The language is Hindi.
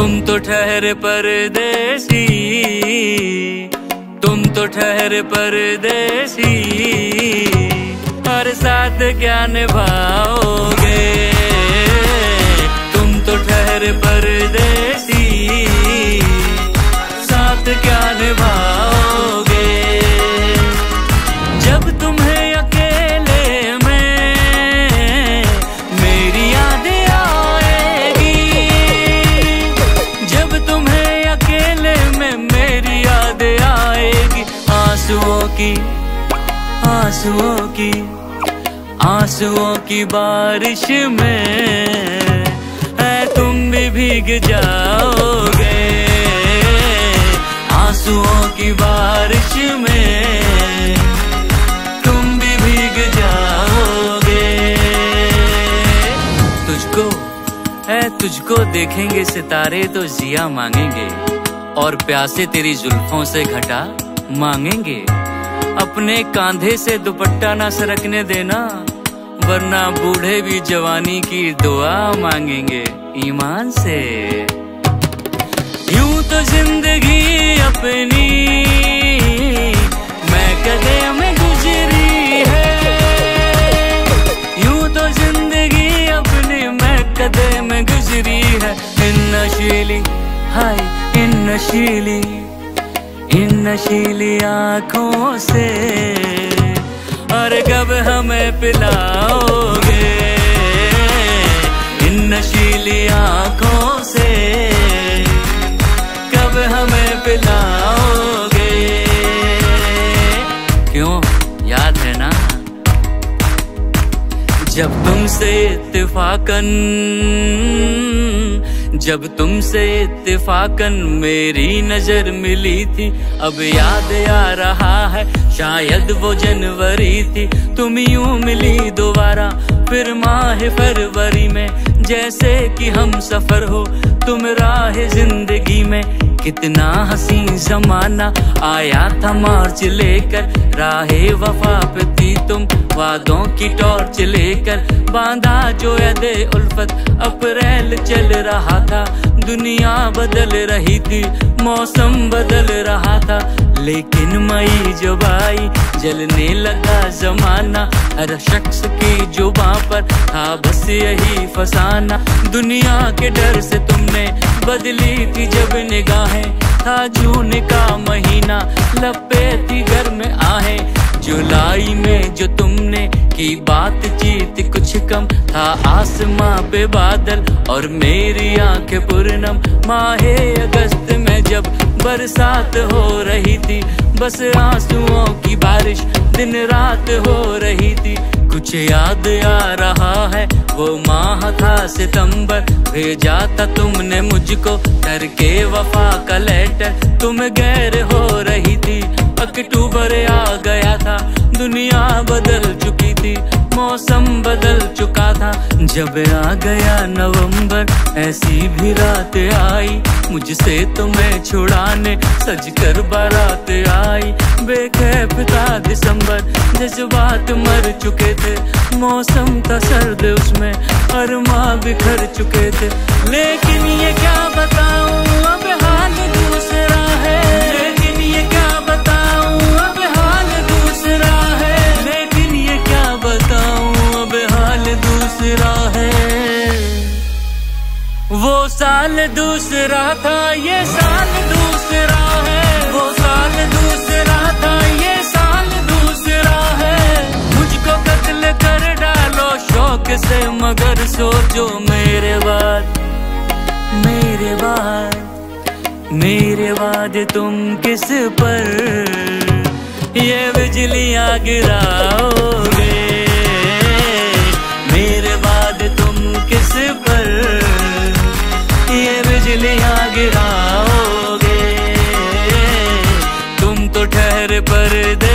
तुम तो ठहरे परदेसी, तुम तो ठहरे परदेसी, और साथ क्या निभाओगे। तुम तो ठहरे परदेसी, साथ क्या निभाओगे। जब तुम्हें अकेले में मेरी यादें आएगी, जब तुम्हें अकेले में मेरी यादें आएगी, आंसुओं की आंसुओं की आंसुओं की बारिश में तुम भी भीग जाओगे। आंसुओं की बारिश में तुम भी भीग जाओगे। तुझको देखेंगे सितारे तो जिया मांगेंगे, और प्यासे तेरी जुल्फों से घटा मांगेंगे। अपने कांधे से दुपट्टा ना सरकने देना, वरना बूढ़े भी जवानी की दुआ मांगेंगे ईमान से। यूं तो जिंदगी अपनी मैं कदे में गुजरी है, यूं तो जिंदगी अपनी मैं कदे में गुजरी है। इन नशीली हाय इन नशीली आँखों से, और कब हमें पिलाओगे। इन नशीली आँखों से कब हमें पिलाओगे। क्यों याद है ना, जब तुमसे इत्तेफाकन मेरी नजर मिली थी। अब याद आ रहा है शायद वो जनवरी थी। तुम यूं मिली दोबारा फिर माह फरवरी में, जैसे कि हम सफर हो तुम राह जिंदगी में। कितना हसीन जमाना आया था मार्च लेकर, राहे वफा पे थी तुम वादों की टॉर्च लेकर। बांधा जो यदे उल्फत अप्रैल चल रहा था, दुनिया बदल रही थी मौसम बदल रहा था। लेकिन मई जब आई जलने लगा जमाना, हर शख्स की जुबां पर था बस यही फसाना। दुनिया के डर से तुमने बदली थी जब निगाहें, था जून का महीना लपे थी घर में आहें। जुलाई में जो तुमने की बातचीत कुछ कम था, आसमां पे बादल और मेरी आंखें पूर्णम। माहे अगस्त में जब बरसात हो रही थी, बस आंसुओं की बारिश दिन रात हो रही थी। कुछ याद आ रहा है वो माह था सितंबर, भेजा था तुमने मुझको करके वफा का लेटर। तुम गैर हो रही थी, अक्टूबर आ गया था, दुनिया बदल चुकी थी, मौसम बदल चुका था। जब आ गया नवंबर ऐसी भी रात आई, मुझसे तुम्हें छुड़ाने सज कर बारात आई। बेखैफ था दिसंबर, जज्बात मर चुके थे, मौसम था सर्द उसमें अरमां बिखर चुके थे। लेकिन ये क्या बताऊं अब हाल दूसरा है, लेकिन ये क्या बताऊं अब हाल दूसरा है, लेकिन ये क्या बताऊं अब हाल दूसरा है। वो साल दूसरा था ये साल दूसरा है, वो साल दूसरा था ये साल दूसरा है। मुझको कत्ल कर डालो शौक से, मगर सोचो मेरे बाद तुम किस पर ये बिजलियां गिराओगे। मेरे बाद तुम किस पर ये बिजलियां गिराओगे। तुम तो ठहरे परदेसी,